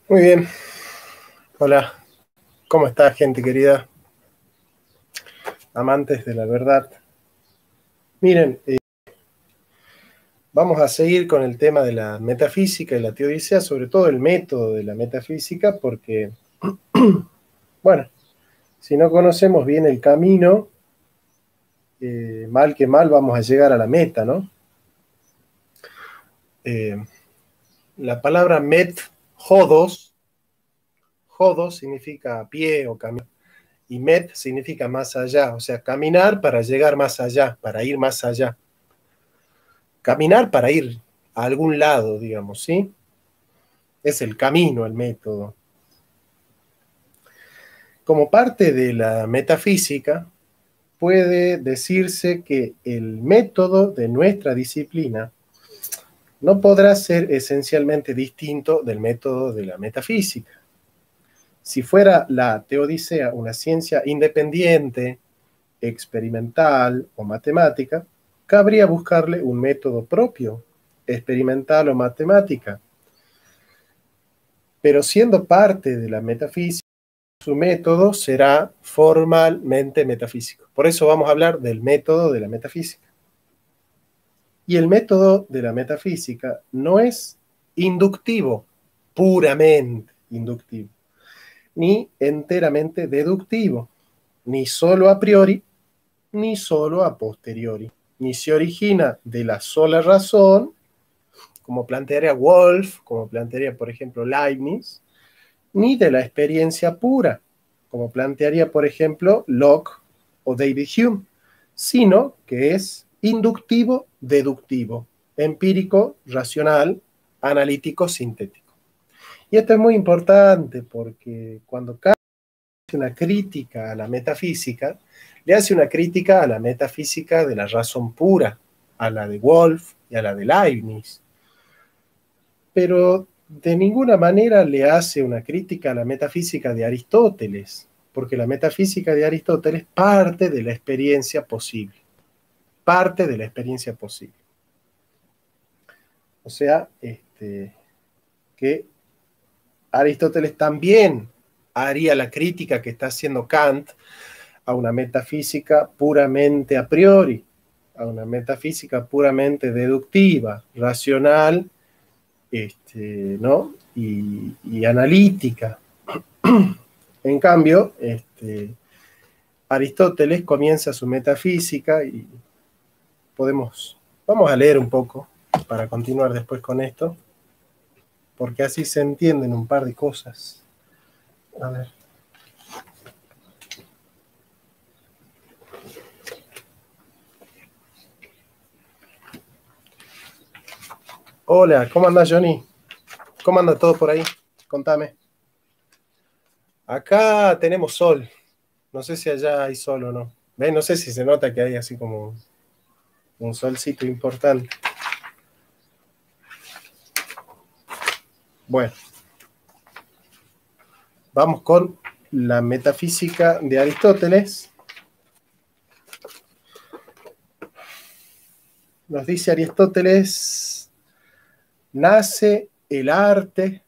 Muy bien, hola, ¿cómo está, gente querida? Amantes de la verdad. Miren, vamos a seguir con el tema de la metafísica y la teodicea, sobre todo el método de la metafísica, porque, bueno, si no conocemos bien el camino, mal que mal vamos a llegar a la meta, ¿no? Eh, la palabra jodos significa pie o camino, y met significa más allá, o sea, caminar para llegar más allá, para ir más allá. Caminar para ir a algún lado, digamos, ¿sí? Es el camino, el método. Como parte de la metafísica, puede decirse que el método de nuestra disciplina no podrá ser esencialmente distinto del método de la metafísica. Si fuera la teodicea una ciencia independiente, experimental o matemática, cabría buscarle un método propio, experimental o matemática. Pero siendo parte de la metafísica, su método será formalmente metafísico. Por eso vamos a hablar del método de la metafísica. Y el método de la metafísica no es inductivo, puramente inductivo, ni enteramente deductivo, ni solo a priori, ni solo a posteriori, ni se origina de la sola razón, como plantearía Wolff, como plantearía, por ejemplo, Leibniz, ni de la experiencia pura, como plantearía, por ejemplo, Locke o David Hume, sino que es inductivo, deductivo, empírico, racional, analítico, sintético. Y esto es muy importante porque cuando Kant hace una crítica a la metafísica, le hace una crítica a la metafísica de la razón pura, a la de Wolff y a la de Leibniz. Pero de ninguna manera le hace una crítica a la metafísica de Aristóteles, porque la metafísica de Aristóteles parte de la experiencia posible, parte de la experiencia posible. O sea, que Aristóteles también haría la crítica que está haciendo Kant a una metafísica puramente a priori, a una metafísica puramente deductiva, racional, ¿no? y analítica. En cambio, Aristóteles comienza su metafísica y vamos a leer un poco para continuar después con esto, porque así se entienden un par de cosas. A ver. Hola, ¿cómo anda, Johnny? ¿Cómo anda todo por ahí? Contame. Acá tenemos sol. No sé si allá hay sol o no. ¿Ves? No sé si se nota que hay así como un solcito importante. Bueno, vamos con la metafísica de Aristóteles. Nos dice Aristóteles, nace el arte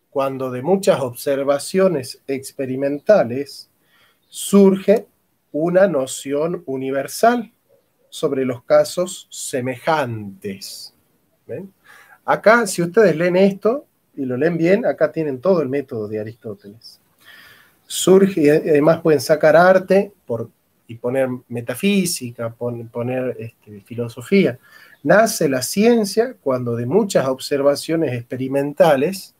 cuando de muchas observaciones experimentales surge una noción universal sobre los casos semejantes. ¿Ven? Acá, si ustedes leen esto y lo leen bien, acá tienen todo el método de Aristóteles. Surge, y además pueden sacar arte y poner metafísica, poner filosofía. Nace la ciencia cuando de muchas observaciones experimentales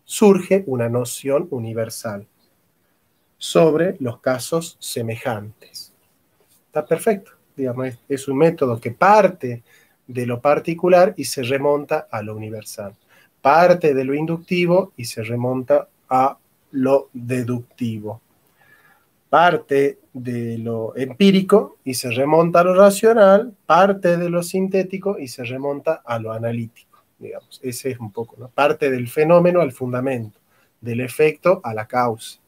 surge una noción universal sobre los casos semejantes. Está perfecto, digamos, es un método que parte de lo particular y se remonta a lo universal. Parte de lo inductivo y se remonta a lo deductivo. Parte de lo empírico y se remonta a lo racional, parte de lo sintético y se remonta a lo analítico, digamos. Ese es un poco, ¿no? Parte del fenómeno al fundamento, del efecto a la causa,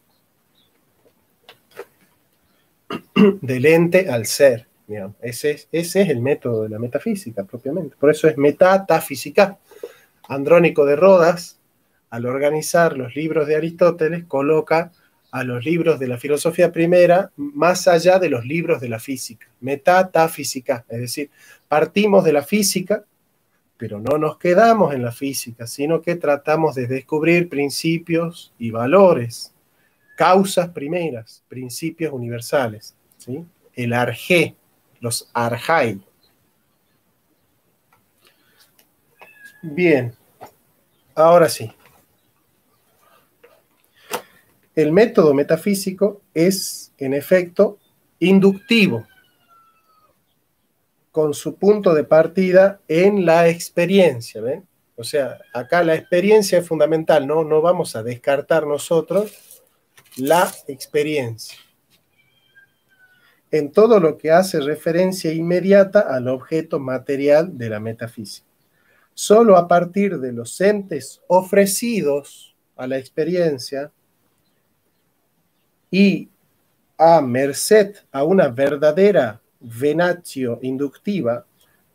del ente al ser, digamos. Ese es el método de la metafísica propiamente. Por eso es metafísica. Andrónico de Rodas al organizar los libros de Aristóteles, coloca a los libros de la filosofía primera más allá de los libros de la física, metatafísica, es decir, partimos de la física, pero no nos quedamos en la física, sino que tratamos de descubrir principios y valores, causas primeras, principios universales, ¿sí? El arjé, los arjai. Bien, ahora sí. El método metafísico es, en efecto, inductivo, con su punto de partida en la experiencia, ¿ven? O sea, acá la experiencia es fundamental, no vamos a descartar nosotros la experiencia en todo lo que hace referencia inmediata al objeto material de la metafísica. Solo a partir de los entes ofrecidos a la experiencia y a merced a una verdadera venatio inductiva,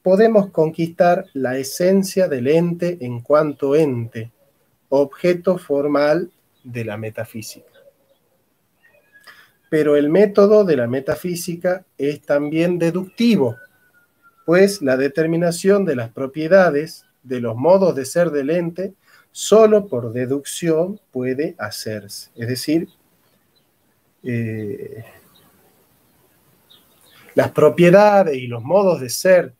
podemos conquistar la esencia del ente en cuanto ente, objeto formal de la metafísica. Pero el método de la metafísica es también deductivo, pues la determinación de las propiedades, de los modos de ser del ente, solo por deducción puede hacerse. Es decir, las propiedades y los modos de ser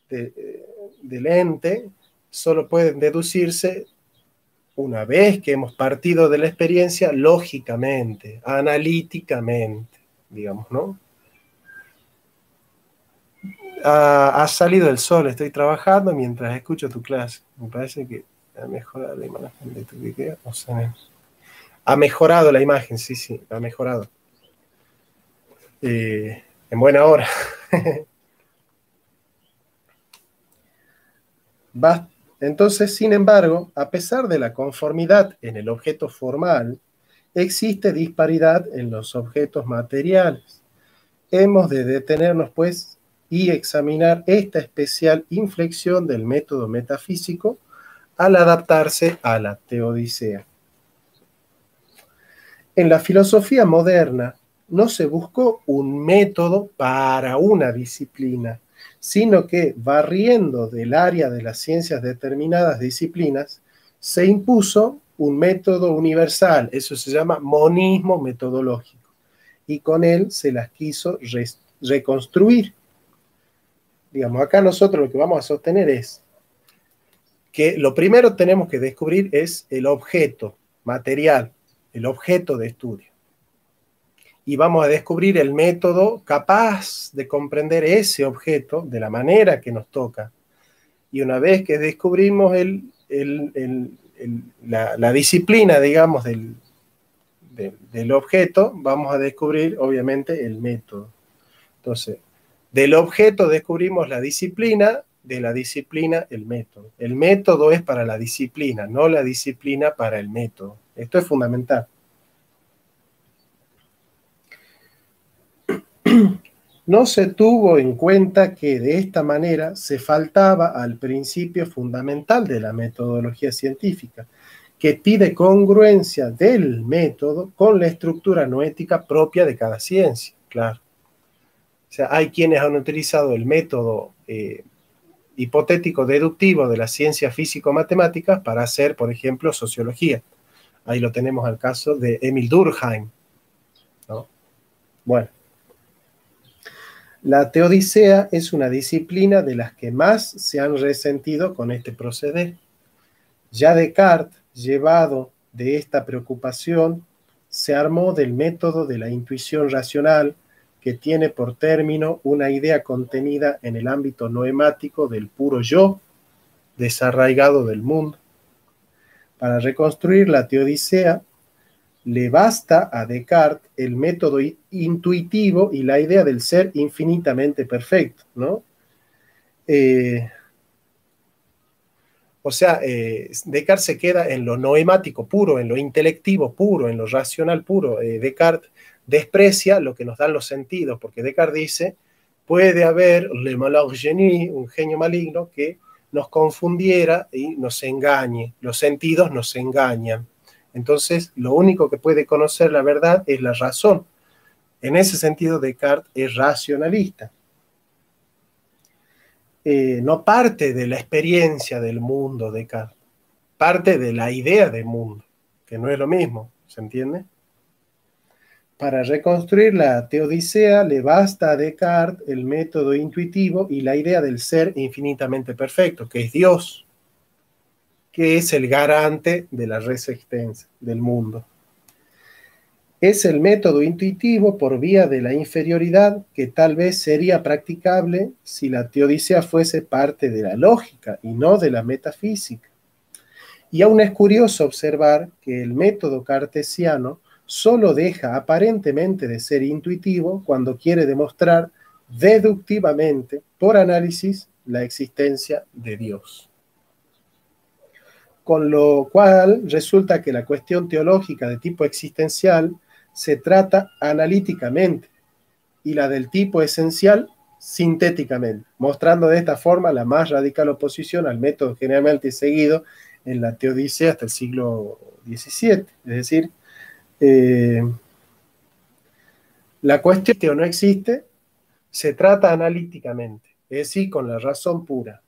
del ente solo pueden deducirse una vez que hemos partido de la experiencia lógicamente, analíticamente, digamos, ¿no? Ha salido el sol, estoy trabajando mientras escucho tu clase. Me parece que ha mejorado la imagen de tu video. O sea, ha mejorado la imagen, sí, ha mejorado. En buena hora. Entonces, sin embargo, a pesar de la conformidad en el objeto formal, existe disparidad en los objetos materiales. Hemos de detenernos, pues, y examinar esta especial inflexión del método metafísico al adaptarse a la teodicea. En la filosofía moderna no se buscó un método para una disciplina, sino que, barriendo del área de las ciencias determinadas disciplinas, se impuso un método universal, eso se llama monismo metodológico, y con él se las quiso reconstruir. Digamos, acá nosotros lo que vamos a sostener es que lo primero tenemos que descubrir es el objeto material, el objeto de estudio. Y vamos a descubrir el método capaz de comprender ese objeto de la manera que nos toca. Y una vez que descubrimos la disciplina, digamos, del objeto, vamos a descubrir, obviamente, el método. Entonces, del objeto descubrimos la disciplina, de la disciplina el método. El método es para la disciplina, no la disciplina para el método. Esto es fundamental. No se tuvo en cuenta que de esta manera se faltaba al principio fundamental de la metodología científica, que pide congruencia del método con la estructura noética propia de cada ciencia, claro. O sea, hay quienes han utilizado el método hipotético deductivo de las ciencias físico-matemáticas para hacer, por ejemplo, sociología. Ahí lo tenemos al caso de Emil Durkheim, ¿no? Bueno. La teodicea es una disciplina de las que más se han resentido con este proceder. Ya Descartes, llevado de esta preocupación, se armó del método de la intuición racional, que tiene por término una idea contenida en el ámbito noemático del puro yo, desarraigado del mundo. Para reconstruir la teodicea, le basta a Descartes el método intuitivo y la idea del ser infinitamente perfecto, ¿no? Descartes se queda en lo noemático puro, en lo intelectivo puro, en lo racional puro. Descartes desprecia lo que nos dan los sentidos, porque Descartes dice, puede haber le malheur génie, un genio maligno, que nos confundiera y nos engañe. Los sentidos nos engañan. Entonces, lo único que puede conocer la verdad es la razón. En ese sentido, Descartes es racionalista. No parte de la experiencia del mundo, Descartes. Parte de la idea del mundo, que no es lo mismo, ¿se entiende? Para reconstruir la teodicea le basta a Descartes el método intuitivo y la idea del ser infinitamente perfecto, que es Dios, que es el garante de la resistencia del mundo. Es el método intuitivo por vía de la inferioridad que tal vez sería practicable si la teodicea fuese parte de la lógica y no de la metafísica. Y aún es curioso observar que el método cartesiano solo deja aparentemente de ser intuitivo cuando quiere demostrar deductivamente, por análisis, la existencia de Dios. Con lo cual resulta que la cuestión teológica de tipo existencial se trata analíticamente y la del tipo esencial sintéticamente, mostrando de esta forma la más radical oposición al método generalmente seguido en la teodicea hasta el siglo XVII. Es decir, la cuestión no existe, se trata analíticamente, es decir, con la razón pura.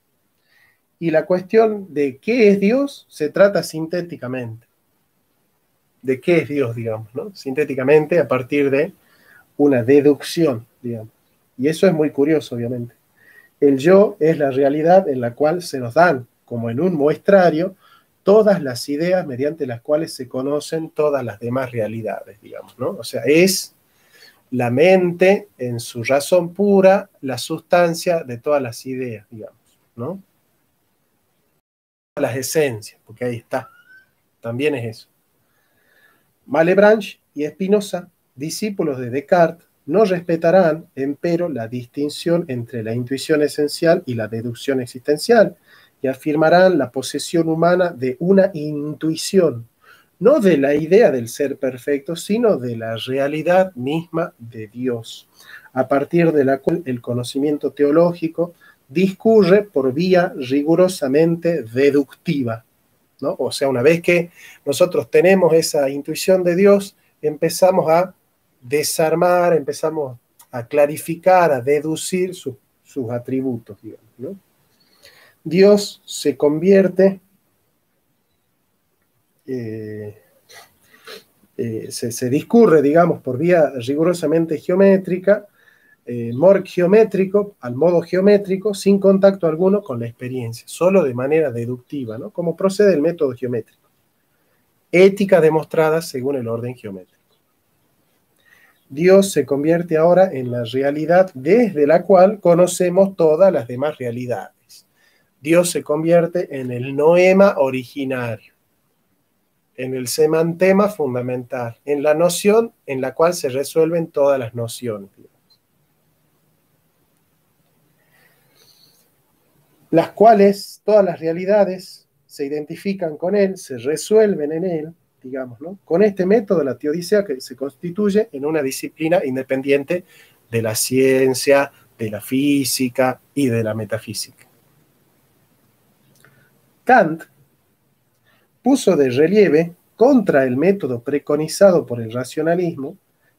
Y la cuestión de qué es Dios se trata sintéticamente. De qué es Dios, digamos, ¿no? Sintéticamente a partir de una deducción, digamos. Y eso es muy curioso, obviamente. El yo es la realidad en la cual se nos dan, como en un muestrario, todas las ideas mediante las cuales se conocen todas las demás realidades, digamos, ¿no? O sea, es la mente en su razón pura, la sustancia de todas las ideas, digamos, ¿no? Las esencias, porque ahí está, también es eso. Malebranche y Spinoza, discípulos de Descartes, no respetarán, empero, la distinción entre la intuición esencial y la deducción existencial, y afirmarán la posesión humana de una intuición, no de la idea del ser perfecto, sino de la realidad misma de Dios, a partir de la cual el conocimiento teológico discurre por vía rigurosamente deductiva, ¿no? O sea, una vez que nosotros tenemos esa intuición de Dios, empezamos a desarmar, empezamos a clarificar, a deducir sus atributos, digamos, ¿no? Dios se convierte, se discurre, digamos, por vía rigurosamente geométrica, geométrico, al modo geométrico, sin contacto alguno con la experiencia, solo de manera deductiva, ¿no? Como procede el método geométrico. Ética demostrada según el orden geométrico. Dios se convierte ahora en la realidad desde la cual conocemos todas las demás realidades. Dios se convierte en el noema originario, en el semantema fundamental, en la noción en la cual se resuelven todas las nociones. Las cuales, todas las realidades, se identifican con él, se resuelven en él, digamos, ¿no? Con este método, la teodicea que se constituye en una disciplina independiente de la ciencia, de la física y de la metafísica. Kant puso de relieve contra el método preconizado por el racionalismo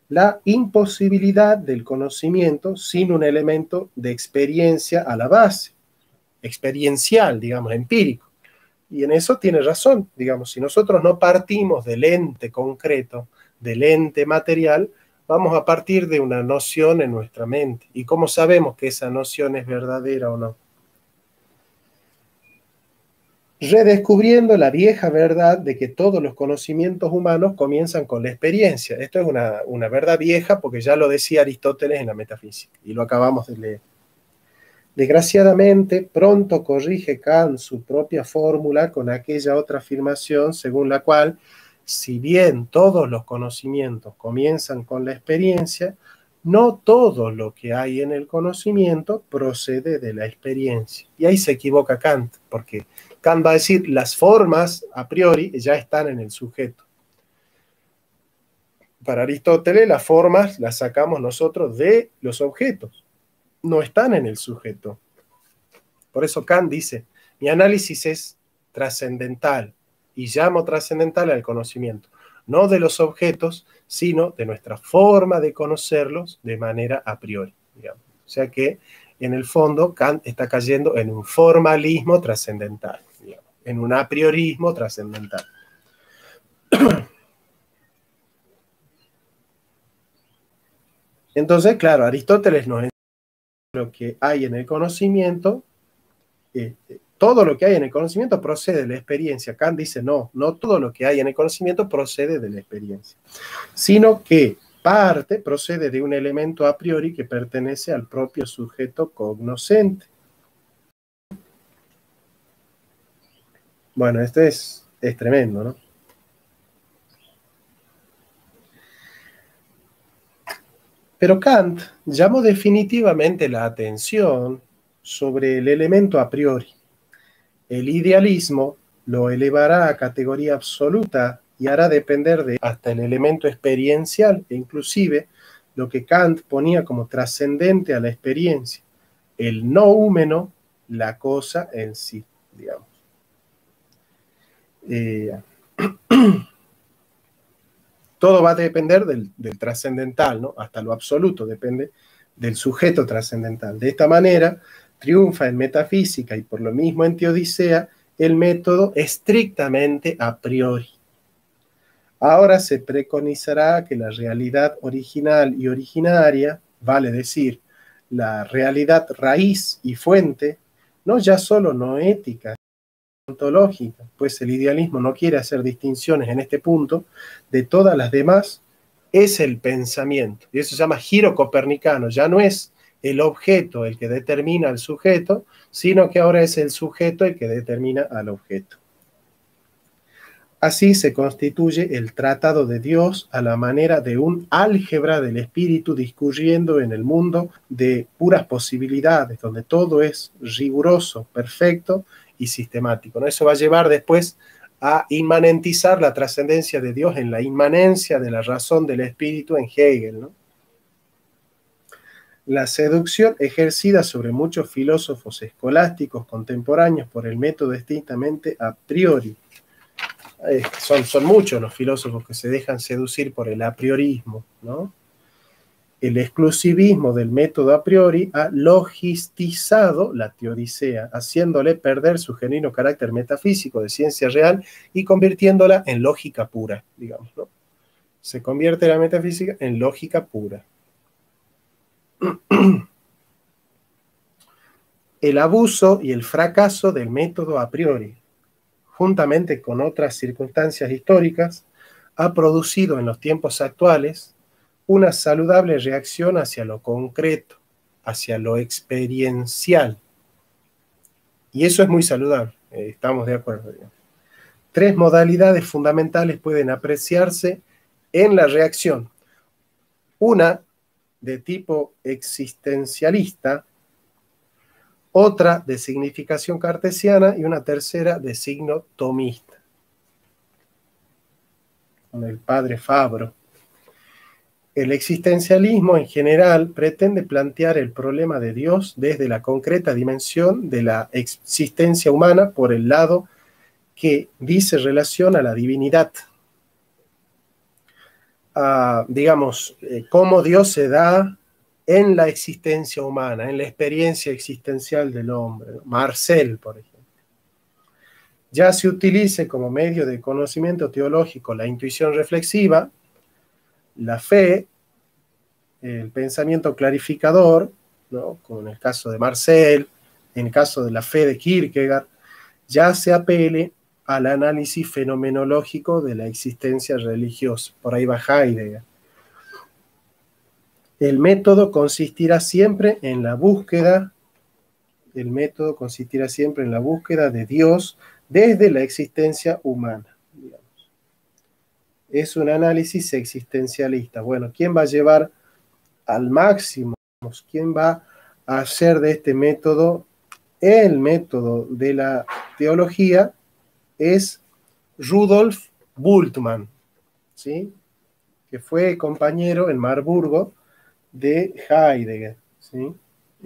la imposibilidad del conocimiento sin un elemento de experiencia a la base, experiencial, digamos, empírico. Y en eso tiene razón, digamos, si nosotros no partimos del ente concreto, del ente material, vamos a partir de una noción en nuestra mente. ¿Y cómo sabemos que esa noción es verdadera o no? Redescubriendo la vieja verdad de que todos los conocimientos humanos comienzan con la experiencia. Esto es una verdad vieja porque ya lo decía Aristóteles en la metafísica y lo acabamos de leer. Desgraciadamente, pronto corrige Kant su propia fórmula con aquella otra afirmación según la cual, si bien todos los conocimientos comienzan con la experiencia, no todo lo que hay en el conocimiento procede de la experiencia. Y ahí se equivoca Kant, porque Kant va a decir las formas a priori ya están en el sujeto. Para Aristóteles, las formas las sacamos nosotros de los objetos, no están en el sujeto. Por eso Kant dice, Mi análisis es trascendental y llamo trascendental al conocimiento, no de los objetos, sino de nuestra forma de conocerlos de manera a priori, digamos. O sea que, en el fondo, Kant está cayendo en un formalismo trascendental, digamos, en un a priorismo trascendental. Entonces, claro, Aristóteles nos enseña lo que hay en el conocimiento, todo lo que hay en el conocimiento procede de la experiencia. Kant dice, no todo lo que hay en el conocimiento procede de la experiencia, sino que procede de un elemento a priori que pertenece al propio sujeto cognoscente. Bueno, esto es tremendo, ¿no? Pero Kant llamó definitivamente la atención sobre el elemento a priori. El idealismo lo elevará a categoría absoluta y hará depender de hasta el elemento experiencial e inclusive lo que Kant ponía como trascendente a la experiencia, el noúmeno, la cosa en sí, digamos. Todo va a depender del trascendental, ¿no? Hasta lo absoluto depende del sujeto trascendental. De esta manera, triunfa en metafísica y por lo mismo en Teodicea el método estrictamente a priori. Ahora se preconizará que la realidad original y originaria, vale decir, la realidad raíz y fuente, no ya solo noética, ontológica, pues el idealismo no quiere hacer distinciones en este punto, de todas las demás, es el pensamiento. Y eso se llama giro copernicano, ya no es el objeto el que determina al sujeto, sino que ahora es el sujeto el que determina al objeto. Así se constituye el tratado de Dios a la manera de un álgebra del espíritu discurriendo en el mundo de puras posibilidades, donde todo es riguroso, perfecto y sistemático, ¿no? Eso va a llevar después a inmanentizar la trascendencia de Dios en la inmanencia de la razón del espíritu en Hegel, ¿no? La seducción ejercida sobre muchos filósofos escolásticos contemporáneos por el método estrictamente a priori. Son muchos los filósofos que se dejan seducir por el a priorismo, ¿no? El exclusivismo del método a priori ha logistizado la teodicea, haciéndole perder su genuino carácter metafísico de ciencia real y convirtiéndola en lógica pura, digamos, ¿no? Se convierte la metafísica en lógica pura. El abuso y el fracaso del método a priori, juntamente con otras circunstancias históricas, ha producido en los tiempos actuales una saludable reacción hacia lo concreto, hacia lo experiencial. Y eso es muy saludable, estamos de acuerdo. Tres modalidades fundamentales pueden apreciarse en la reacción. Una de tipo existencialista, otra de significación cartesiana y una tercera de signo tomista. Con el padre Fabro. El existencialismo en general pretende plantear el problema de Dios desde la concreta dimensión de la existencia humana por el lado que dice relación a la divinidad. Digamos, cómo Dios se da en la existencia humana, en la experiencia existencial del hombre. Marcel, por ejemplo. Ya se utilice como medio de conocimiento teológico la intuición reflexiva, la fe, el pensamiento clarificador, ¿no? Como en el caso de Marcel, en el caso de la fe de Kierkegaard, ya se apele al análisis fenomenológico de la existencia religiosa. Por ahí va Heidegger. El método consistirá siempre en la búsqueda de Dios desde la existencia humana, digamos. Es un análisis existencialista. Bueno, ¿quién va a llevar al máximo? ¿Quién va a hacer de este método el método de la teología? Es Rudolf Bultmann, ¿sí? Que fue compañero en Marburgo de Heidegger, ¿sí?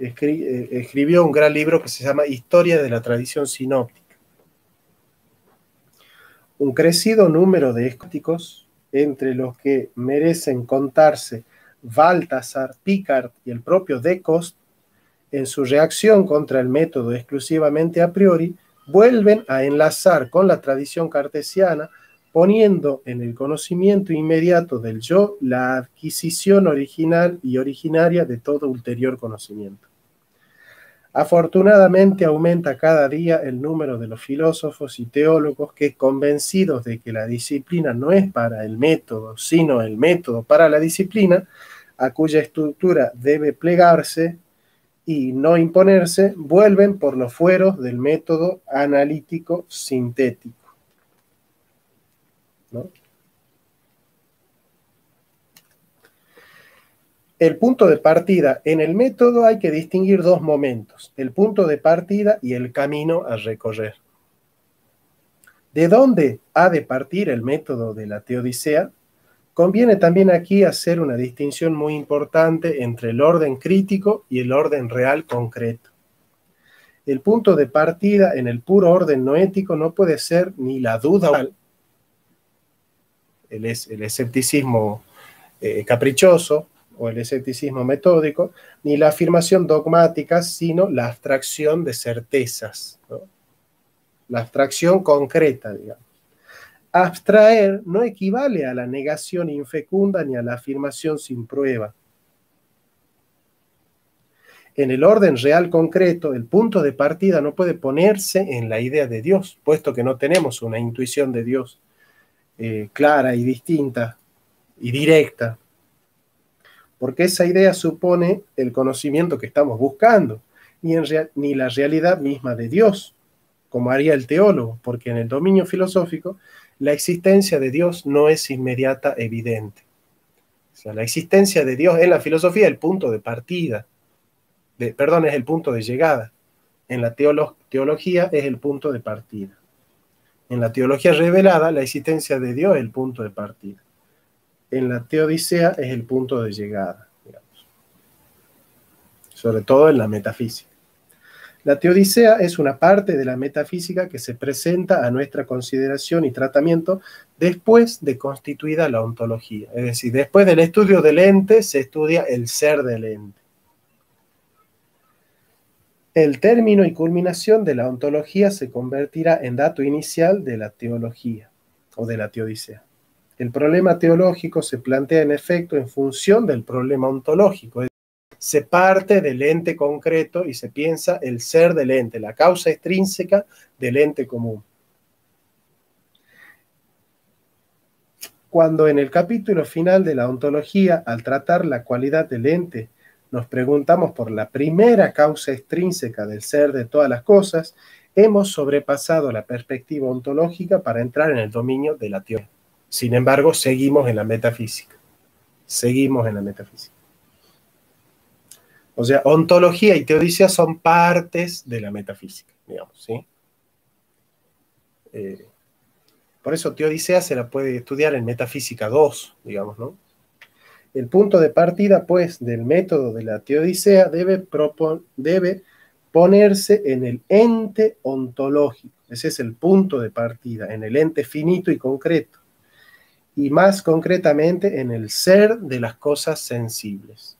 escribió un gran libro que se llama Historia de la tradición sinóptica. Un crecido número de escépticos, entre los que merecen contarse Baltasar, Picard y el propio Descartes, en su reacción contra el método exclusivamente a priori, vuelven a enlazar con la tradición cartesiana, poniendo en el conocimiento inmediato del yo la adquisición original y originaria de todo ulterior conocimiento. Afortunadamente aumenta cada día el número de los filósofos y teólogos que, convencidos de que la disciplina no es para el método, sino el método para la disciplina, a cuya estructura debe plegarse y no imponerse, vuelven por los fueros del método analítico sintético, ¿no? El punto de partida. En el método hay que distinguir dos momentos: el punto de partida y el camino a recorrer. ¿De dónde ha de partir el método de la teodicea? Conviene también aquí hacer una distinción muy importante entre el orden crítico y el orden real concreto. El punto de partida en el puro orden noético no puede ser ni la duda, el escepticismo caprichoso o el escepticismo metódico, ni la afirmación dogmática, sino la abstracción de certezas, ¿no? La abstracción concreta, digamos. Abstraer no equivale a la negación infecunda ni a la afirmación sin prueba. En el orden real concreto, el punto de partida no puede ponerse en la idea de Dios, puesto que no tenemos una intuición de Dios clara y distinta y directa, porque esa idea supone el conocimiento que estamos buscando, ni la realidad misma de Dios, como haría el teólogo, porque en el dominio filosófico la existencia de Dios no es inmediata, evidente. O sea, la existencia de Dios en la filosofía es el punto de partida, es el punto de llegada. En la teología es el punto de partida. En la teología revelada, la existencia de Dios es el punto de partida. En la teodicea es el punto de llegada, digamos. Sobre todo en la metafísica. La teodicea es una parte de la metafísica que se presenta a nuestra consideración y tratamiento después de constituida la ontología. Es decir, después del estudio del ente, se estudia el ser del ente. El término y culminación de la ontología se convertirá en dato inicial de la teología o de la teodicea. El problema teológico se plantea en efecto en función del problema ontológico. Se parte del ente concreto y se piensa el ser del ente, la causa extrínseca del ente común. Cuando en el capítulo final de la ontología, al tratar la cualidad del ente, nos preguntamos por la primera causa extrínseca del ser de todas las cosas, hemos sobrepasado la perspectiva ontológica para entrar en el dominio de la teoría. Sin embargo, seguimos en la metafísica. Seguimos en la metafísica. O sea, ontología y teodicea son partes de la metafísica, digamos, ¿sí? Por eso teodicea se la puede estudiar en metafísica 2, digamos, ¿no? El punto de partida, pues, del método de la teodicea debe ponerse en el ente ontológico. Ese es el punto de partida, en el ente finito y concreto. Y más concretamente en el ser de las cosas sensibles.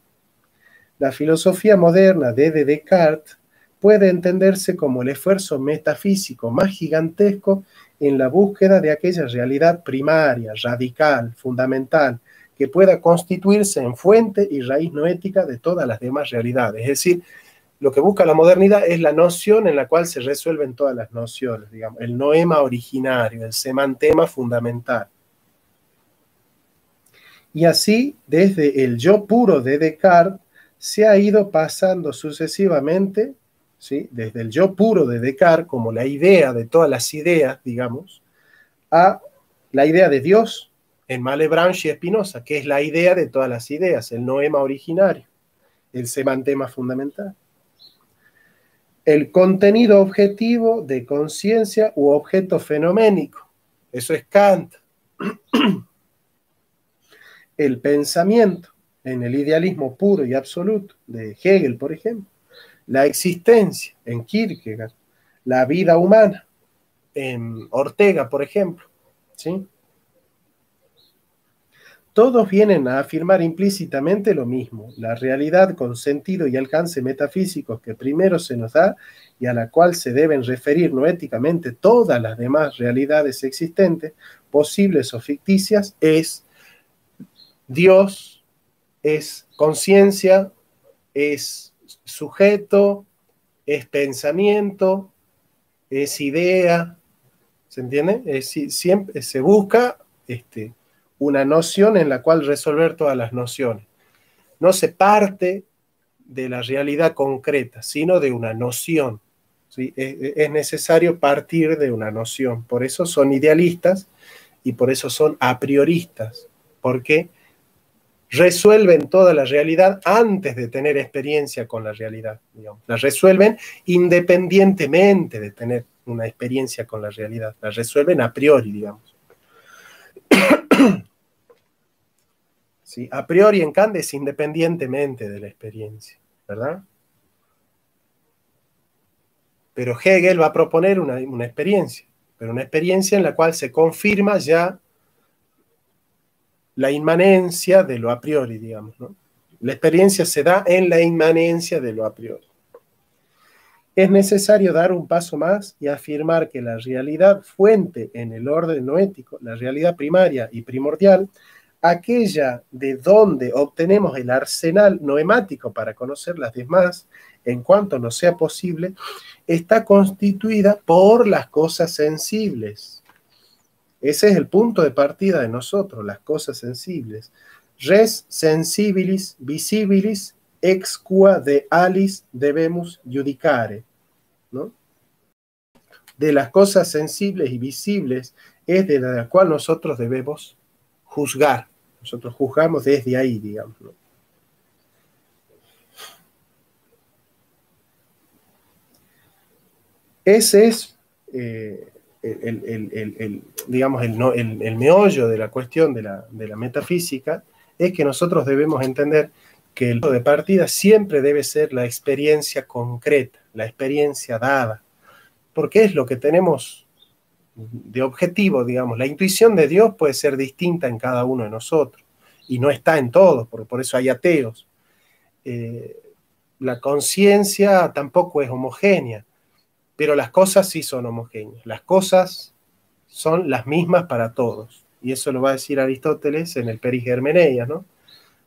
La filosofía moderna de Descartes puede entenderse como el esfuerzo metafísico más gigantesco en la búsqueda de aquella realidad primaria, radical, fundamental, que pueda constituirse en fuente y raíz noética de todas las demás realidades. Es decir, lo que busca la modernidad es la noción en la cual se resuelven todas las nociones, digamos, el noema originario, el semantema fundamental. Y así, desde el yo puro de Descartes, se ha ido pasando sucesivamente, ¿sí?, desde el yo puro de Descartes, como la idea de todas las ideas, digamos, a la idea de Dios en Malebranche y Spinoza, que es la idea de todas las ideas, el noema originario, el semantema fundamental. El contenido objetivo de conciencia u objeto fenoménico, eso es Kant. El pensamiento en el idealismo puro y absoluto de Hegel, por ejemplo, La existencia, en Kierkegaard. La vida humana, en Ortega, por ejemplo. ¿Sí? Todos vienen a afirmar implícitamente lo mismo, la realidad con sentido y alcance metafísicos que primero se nos da y a la cual se deben referir noéticamente todas las demás realidades existentes, posibles o ficticias, es Dios, es conciencia, es sujeto, es pensamiento, es idea, ¿se entiende? Siempre se busca una noción en la cual resolver todas las nociones. No se parte de la realidad concreta, sino de una noción. ¿Sí? Es necesario partir de una noción. Por eso son idealistas y por eso son a prioristas, porque resuelven toda la realidad antes de tener experiencia con la realidad. Digamos. La resuelven independientemente de tener una experiencia con la realidad. La resuelven a priori, digamos. ¿Sí? A priori en Kant es independientemente de la experiencia, ¿verdad? Pero Hegel va a proponer una experiencia, pero una experiencia en la cual se confirma ya la inmanencia de lo a priori, digamos, ¿no? La experiencia se da en la inmanencia de lo a priori. Es necesario dar un paso más y afirmar que la realidad fuente en el orden noético, la realidad primaria y primordial, aquella de donde obtenemos el arsenal noemático para conocer las demás, en cuanto nos sea posible, está constituida por las cosas sensibles. Ese es el punto de partida de nosotros, las cosas sensibles. Res sensibilis visibilis ex qua de alis debemus judicare, ¿no? De las cosas sensibles y visibles es de la cual nosotros debemos juzgar. Nosotros juzgamos desde ahí, digamos, ¿no? Ese es digamos, el meollo de la cuestión de la metafísica, es que nosotros debemos entender que el punto de partida siempre debe ser la experiencia concreta, la experiencia dada, porque es lo que tenemos de objetivo, digamos. La intuición de Dios puede ser distinta en cada uno de nosotros, y no está en todos, por eso hay ateos. La conciencia tampoco es homogénea, pero las cosas sí son homogéneas. Las cosas son las mismas para todos. Y eso lo va a decir Aristóteles en el Perigermeneias, ¿no?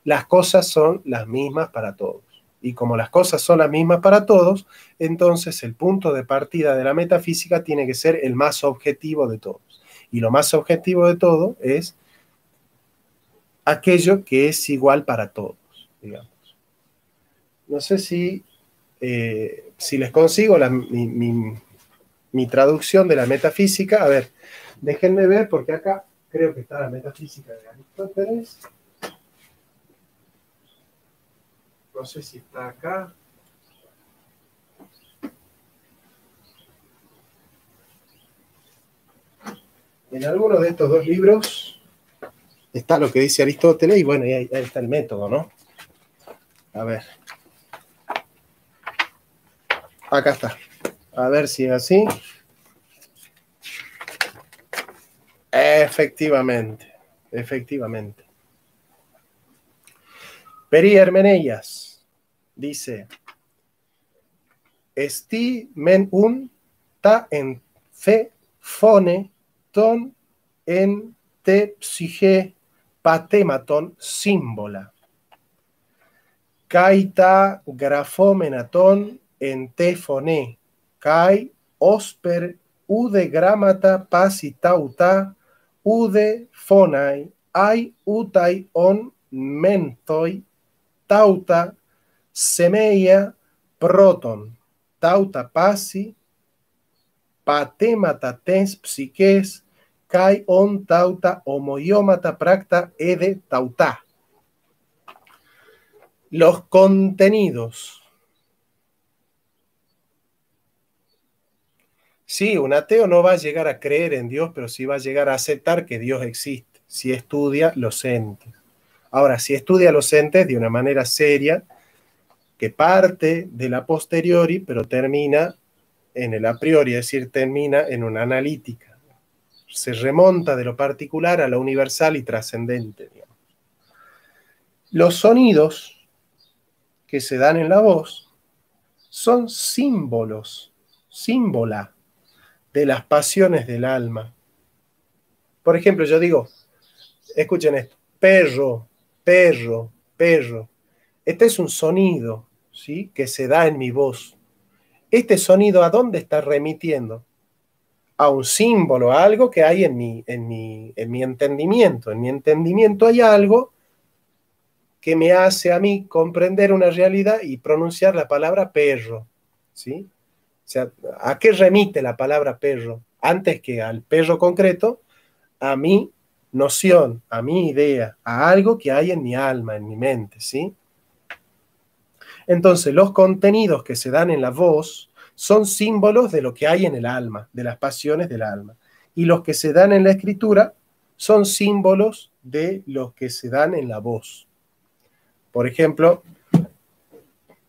Las cosas son las mismas para todos. Y como las cosas son las mismas para todos, entonces el punto de partida de la metafísica tiene que ser el más objetivo de todos. Y lo más objetivo de todo es aquello que es igual para todos, digamos. No sé si les consigo mi traducción de la metafísica. A ver, déjenme ver, porque acá creo que está la metafísica de Aristóteles. No sé si está acá. En alguno de estos dos libros está lo que dice Aristóteles y bueno, ahí está el método, ¿no? A ver. Acá está. A ver si es así. Efectivamente. Perihermeneias dice: Esti men un ta en fe fone ton en te psyche patematon símbola. Kai ta grafómenaton en te fone. Kai osper ude gramata pasi tauta ude fonai ai utai on mentoi tauta semeia proton tauta pasi patemata tens psiques kai on tauta homoiomata practa ede tauta. Los contenidos. Sí, un ateo no va a llegar a creer en Dios, pero sí va a llegar a aceptar que Dios existe, si estudia los entes. Ahora, si estudia los entes de una manera seria, que parte de la posteriori, pero termina en el a priori, es decir, termina en una analítica. Se remonta de lo particular a lo universal y trascendente, digamos. Los sonidos que se dan en la voz son símbolos, símbola de las pasiones del alma. Por ejemplo, yo digo, escuchen esto, perro, perro, perro. Este es un sonido, ¿sí?, que se da en mi voz. Este sonido, ¿a dónde está remitiendo? A un símbolo, a algo que hay en mi entendimiento. En mi entendimiento hay algo que me hace a mí comprender una realidad y pronunciar la palabra perro, ¿sí? O sea, ¿a qué remite la palabra perro? Antes que al perro concreto, a mi noción, a mi idea, a algo que hay en mi alma, en mi mente, ¿sí? Entonces, los contenidos que se dan en la voz son símbolos de lo que hay en el alma, de las pasiones del alma. Y los que se dan en la escritura son símbolos de los que se dan en la voz. Por ejemplo,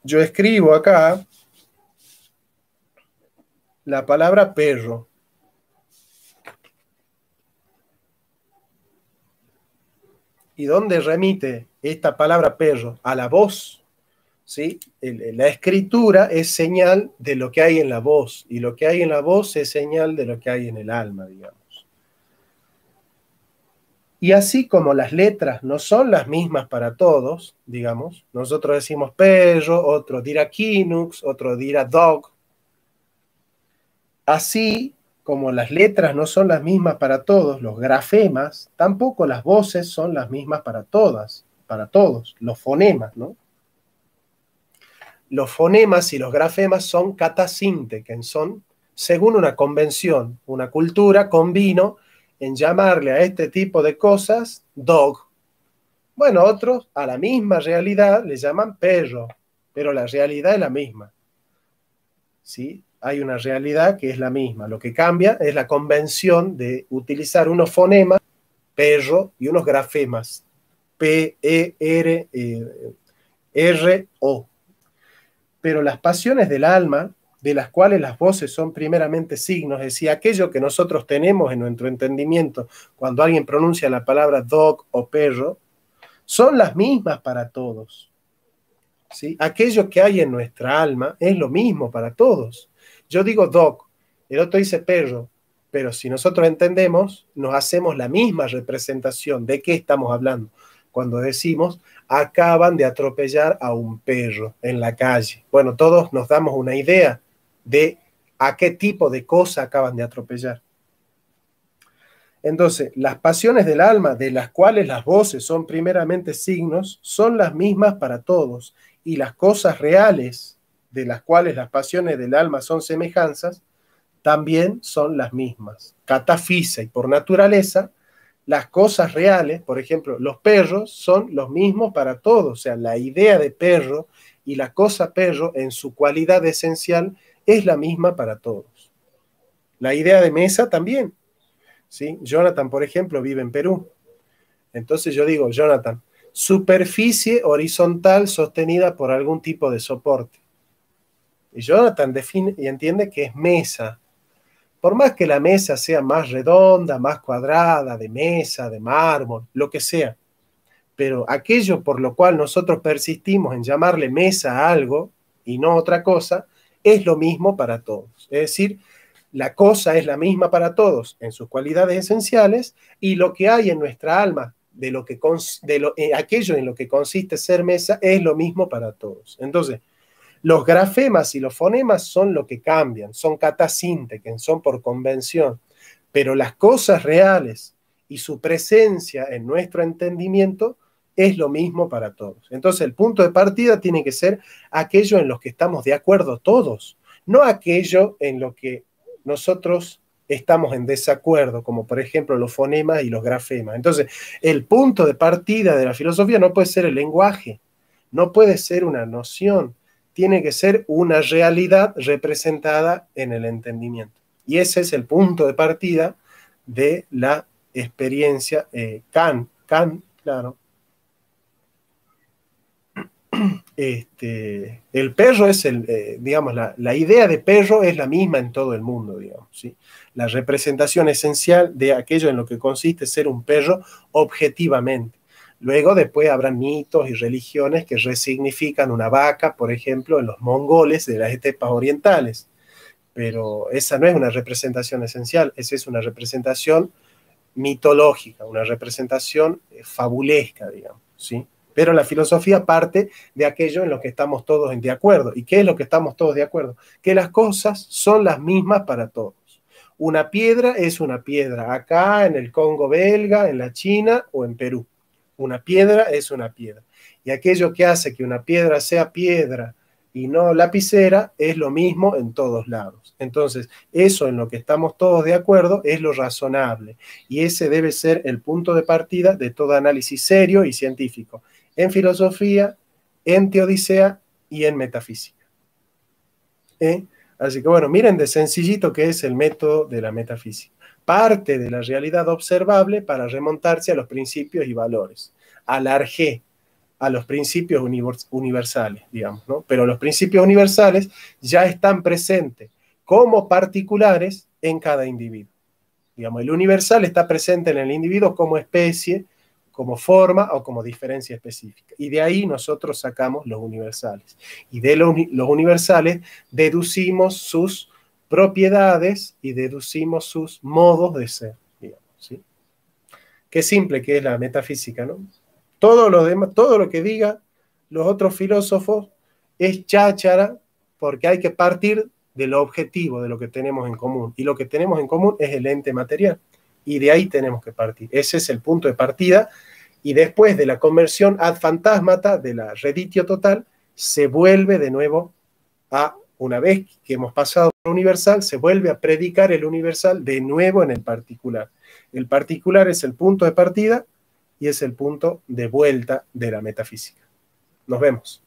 yo escribo acá la palabra perro. ¿Y dónde remite esta palabra perro? A la voz, ¿sí? La escritura es señal de lo que hay en la voz, y lo que hay en la voz es señal de lo que hay en el alma, digamos. Y así como las letras no son las mismas para todos, digamos, nosotros decimos perro, otro dirá Kinux, otro dirá dog. Así como las letras no son las mismas para todos, los grafemas, tampoco las voces son las mismas para todas, para todos, los fonemas, ¿no? Los fonemas y los grafemas son katasinte, que son, según una convención, una cultura, convino en llamarle a este tipo de cosas dog. Bueno, otros a la misma realidad le llaman perro, pero la realidad es la misma, ¿sí? Hay una realidad que es la misma. Lo que cambia es la convención de utilizar unos fonemas, perro, y unos grafemas, P-E-R-R-O. Pero las pasiones del alma, de las cuales las voces son primeramente signos, es decir, aquello que nosotros tenemos en nuestro entendimiento cuando alguien pronuncia la palabra dog o perro, son las mismas para todos, ¿sí? Aquello que hay en nuestra alma es lo mismo para todos. Yo digo dog, el otro dice perro, pero si nosotros entendemos, nos hacemos la misma representación de qué estamos hablando cuando decimos acaban de atropellar a un perro en la calle. Bueno, todos nos damos una idea de a qué tipo de cosa acaban de atropellar. Entonces, las pasiones del alma, de las cuales las voces son primeramente signos, son las mismas para todos, y las cosas reales, de las cuales las pasiones del alma son semejanzas, también son las mismas. Catafisa, y por naturaleza, las cosas reales, por ejemplo, los perros son los mismos para todos, o sea, la idea de perro y la cosa perro en su cualidad esencial es la misma para todos. La idea de mesa también, ¿sí? Jonathan, por ejemplo, vive en Perú. Entonces yo digo, Jonathan, superficie horizontal sostenida por algún tipo de soporte. Y Jonathan define y entiende que es mesa. Por más que la mesa sea más redonda, más cuadrada, de mesa, de mármol, lo que sea, pero aquello por lo cual nosotros persistimos en llamarle mesa a algo y no otra cosa, es lo mismo para todos. Es decir, la cosa es la misma para todos en sus cualidades esenciales, y lo que hay en nuestra alma, aquello en lo que consiste ser mesa, es lo mismo para todos. Entonces, los grafemas y los fonemas son lo que cambian, son catasinte, que son por convención, pero las cosas reales y su presencia en nuestro entendimiento es lo mismo para todos. Entonces, el punto de partida tiene que ser aquello en lo que estamos de acuerdo todos, no aquello en lo que nosotros estamos en desacuerdo, como por ejemplo los fonemas y los grafemas. Entonces, el punto de partida de la filosofía no puede ser el lenguaje, no puede ser una noción, tiene que ser una realidad representada en el entendimiento. Y ese es el punto de partida de la experiencia Kant, claro. el perro es digamos, la idea de perro es la misma en todo el mundo, digamos, ¿sí? La representación esencial de aquello en lo que consiste ser un perro objetivamente. Luego, después habrán mitos y religiones que resignifican una vaca, por ejemplo, en los mongoles de las estepas orientales. Pero esa no es una representación esencial, esa es una representación mitológica, una representación fabulesca, digamos, ¿sí? Pero la filosofía parte de aquello en lo que estamos todos de acuerdo. ¿Y qué es lo que estamos todos de acuerdo? Que las cosas son las mismas para todos. Una piedra es una piedra, acá en el Congo belga, en la China o en Perú. Una piedra es una piedra. Y aquello que hace que una piedra sea piedra y no lapicera es lo mismo en todos lados. Entonces, eso en lo que estamos todos de acuerdo es lo razonable. Y ese debe ser el punto de partida de todo análisis serio y científico, en filosofía, en teodicea y en metafísica. Así que bueno, miren de sencillito que es el método de la metafísica. Parte de la realidad observable para remontarse a los principios y valores. Alargué a los principios universales, digamos, ¿no? Pero los principios universales ya están presentes como particulares en cada individuo. Digamos, el universal está presente en el individuo como especie, como forma o como diferencia específica. Y de ahí nosotros sacamos los universales. Y de los universales deducimos sus propiedades y deducimos sus modos de ser, digamos, ¿sí? Qué simple que es la metafísica, ¿no? Todo lo demás, todo lo que digan los otros filósofos es cháchara, porque hay que partir de lo objetivo, de lo que tenemos en común. Y lo que tenemos en común es el ente material. Y de ahí tenemos que partir. Ese es el punto de partida. Y después de la conversión ad fantasmata, de la reditio total, se vuelve de nuevo a, una vez que hemos pasado por el universal, se vuelve a predicar el universal de nuevo en el particular. El particular es el punto de partida y es el punto de vuelta de la metafísica. Nos vemos.